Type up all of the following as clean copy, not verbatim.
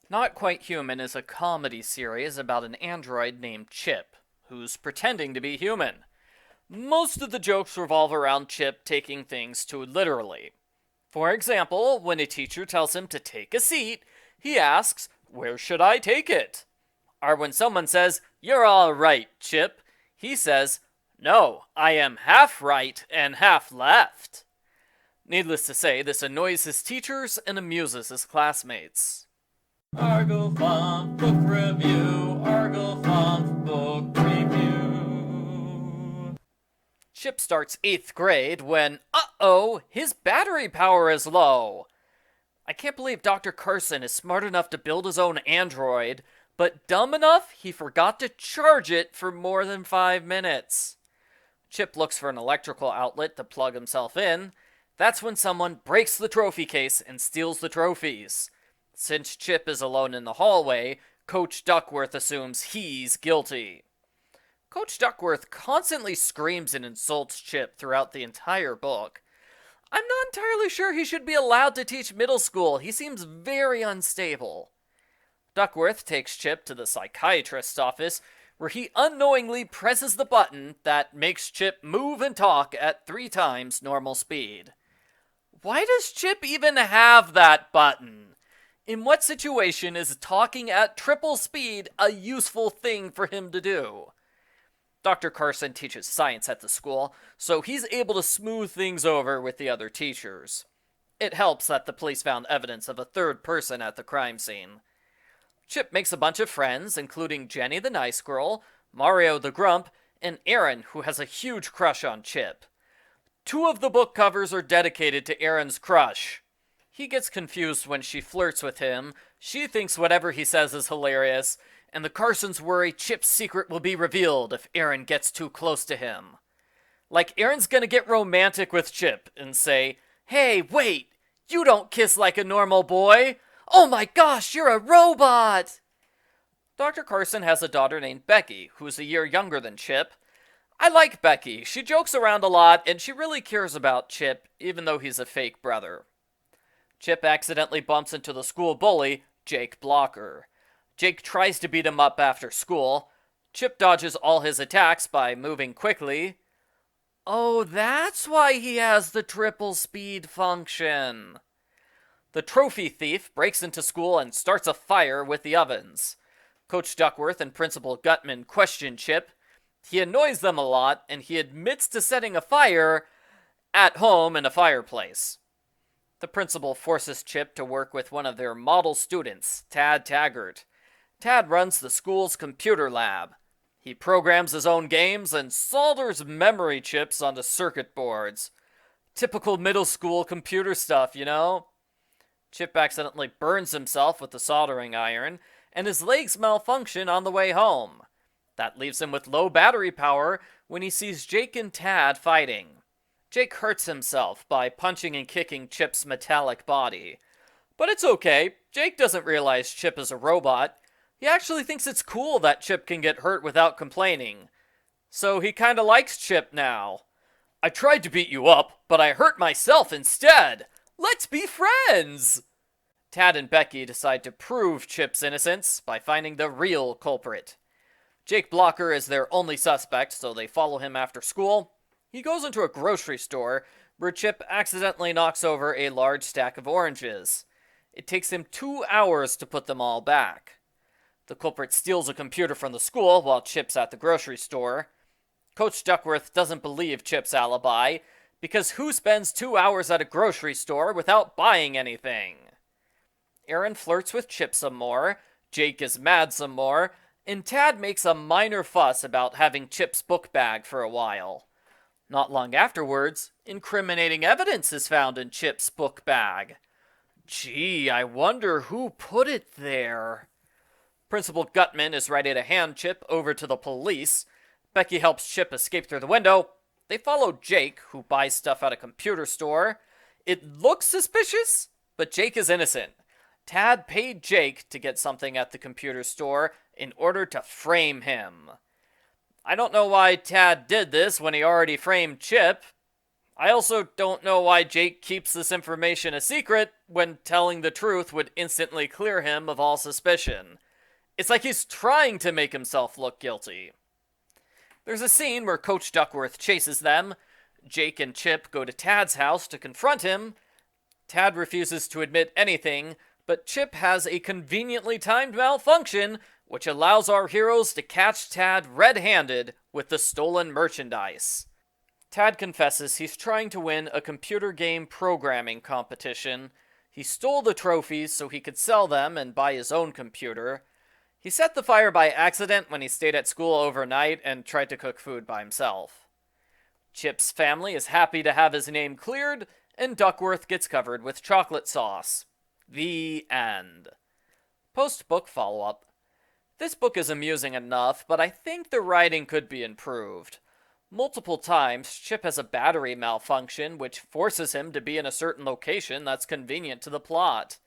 Not Quite Human is a comedy series about an android named Chip, who's pretending to be human. Most of the jokes revolve around Chip taking things too literally. For example, when a teacher tells him to take a seat, he asks, "Where should I take it?" Or when someone says, "You're all right, Chip," he says, "No, I am half right and half left." Needless to say, this annoys his teachers and amuses his classmates. Argofont Book Review, Argofont Book Review. Chip starts 8th grade when, his battery power is low. I can't believe Dr. Carson is smart enough to build his own android, but dumb enough he forgot to charge it for more than 5 minutes. Chip looks for an electrical outlet to plug himself in. That's when someone breaks the trophy case and steals the trophies. Since Chip is alone in the hallway, Coach Duckworth assumes he's guilty. Coach Duckworth constantly screams and insults Chip throughout the entire book. I'm not entirely sure he should be allowed to teach middle school. He seems very unstable. Duckworth takes Chip to the psychiatrist's office, where he unknowingly presses the button that makes Chip move and talk at 3 times normal speed. Why does Chip even have that button? In what situation is talking at triple speed a useful thing for him to do? Dr. Carson teaches science at the school, so he's able to smooth things over with the other teachers. It helps that the police found evidence of a third person at the crime scene. Chip makes a bunch of friends, including Jenny the nice girl, Mario the grump, and Aaron, who has a huge crush on Chip. 2 of the book covers are dedicated to Aaron's crush. He gets confused when she flirts with him, she thinks whatever he says is hilarious, and the Carsons worry Chip's secret will be revealed if Aaron gets too close to him. Like Aaron's gonna get romantic with Chip and say, "Hey, wait, you don't kiss like a normal boy. Oh my gosh, you're a robot!" Dr. Carson has a daughter named Becky, who's a year younger than Chip. I like Becky. She jokes around a lot, and she really cares about Chip, even though he's a fake brother. Chip accidentally bumps into the school bully, Jake Blocker. Jake tries to beat him up after school. Chip dodges all his attacks by moving quickly. Oh, that's why he has the triple speed function. The trophy thief breaks into school and starts a fire with the ovens. Coach Duckworth and Principal Gutman question Chip. He annoys them a lot, and he admits to setting a fire at home in a fireplace. The principal forces Chip to work with one of their model students, Tad Taggart. Tad runs the school's computer lab. He programs his own games and solders memory chips onto circuit boards. Typical middle school computer stuff, you know? Chip accidentally burns himself with the soldering iron, and his legs malfunction on the way home. That leaves him with low battery power when he sees Jake and Tad fighting. Jake hurts himself by punching and kicking Chip's metallic body. But it's okay, Jake doesn't realize Chip is a robot. He actually thinks it's cool that Chip can get hurt without complaining. So he kinda likes Chip now. "I tried to beat you up, but I hurt myself instead. Let's be friends!" Tad and Becky decide to prove Chip's innocence by finding the real culprit. Jake Blocker is their only suspect, so they follow him after school. He goes into a grocery store where Chip accidentally knocks over a large stack of oranges. It takes him 2 hours to put them all back. The culprit steals a computer from the school while Chip's at the grocery store. Coach Duckworth doesn't believe Chip's alibi, because who spends 2 hours at a grocery store without buying anything? Aaron flirts with Chip some more, Jake is mad some more, and Tad makes a minor fuss about having Chip's book bag for a while. Not long afterwards, incriminating evidence is found in Chip's book bag. Gee, I wonder who put it there. Principal Gutman is ready to hand Chip over to the police. Becky helps Chip escape through the window. They follow Jake, who buys stuff at a computer store. It looks suspicious, but Jake is innocent. Tad paid Jake to get something at the computer store in order to frame him. I don't know why Tad did this when he already framed Chip. I also don't know why Jake keeps this information a secret when telling the truth would instantly clear him of all suspicion. It's like he's trying to make himself look guilty. There's a scene where Coach Duckworth chases them. Jake and Chip go to Tad's house to confront him. Tad refuses to admit anything, but Chip has a conveniently timed malfunction which allows our heroes to catch Tad red-handed with the stolen merchandise. Tad confesses he's trying to win a computer game programming competition. He stole the trophies so he could sell them and buy his own computer. He set the fire by accident when he stayed at school overnight and tried to cook food by himself. Chip's family is happy to have his name cleared, and Duckworth gets covered with chocolate sauce. The end. Post-book follow-up. This book is amusing enough, but I think the writing could be improved. Multiple times, Chip has a battery malfunction, which forces him to be in a certain location that's convenient to the plot.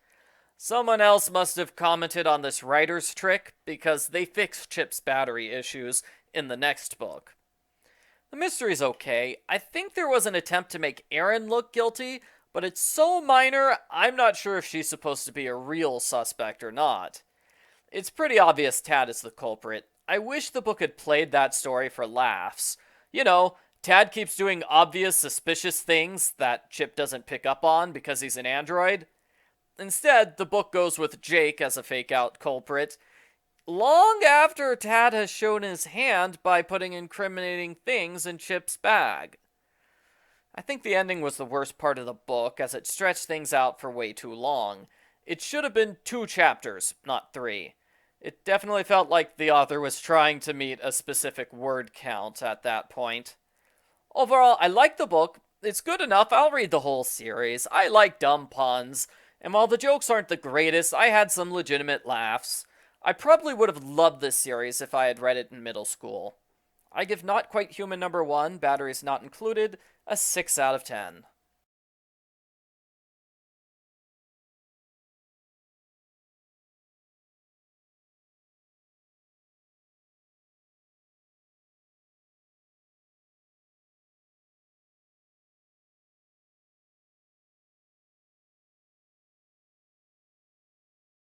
Someone else must have commented on this writer's trick, because they fixed Chip's battery issues in the next book. The mystery's okay. I think there was an attempt to make Erin look guilty, but it's so minor, I'm not sure if she's supposed to be a real suspect or not. It's pretty obvious Tad is the culprit. I wish the book had played that story for laughs. You know, Tad keeps doing obvious, suspicious things that Chip doesn't pick up on because he's an android. Instead, the book goes with Jake as a fake-out culprit, long after Tad has shown his hand by putting incriminating things in Chip's bag. I think the ending was the worst part of the book, as it stretched things out for way too long. It should have been 2 chapters, not 3. It definitely felt like the author was trying to meet a specific word count at that point. Overall, I like the book. It's good enough. I'll read the whole series. I like dumb puns, and while the jokes aren't the greatest, I had some legitimate laughs. I probably would have loved this series if I had read it in middle school. I give Not Quite Human #1, Batteries Not Included, a 6 out of 10.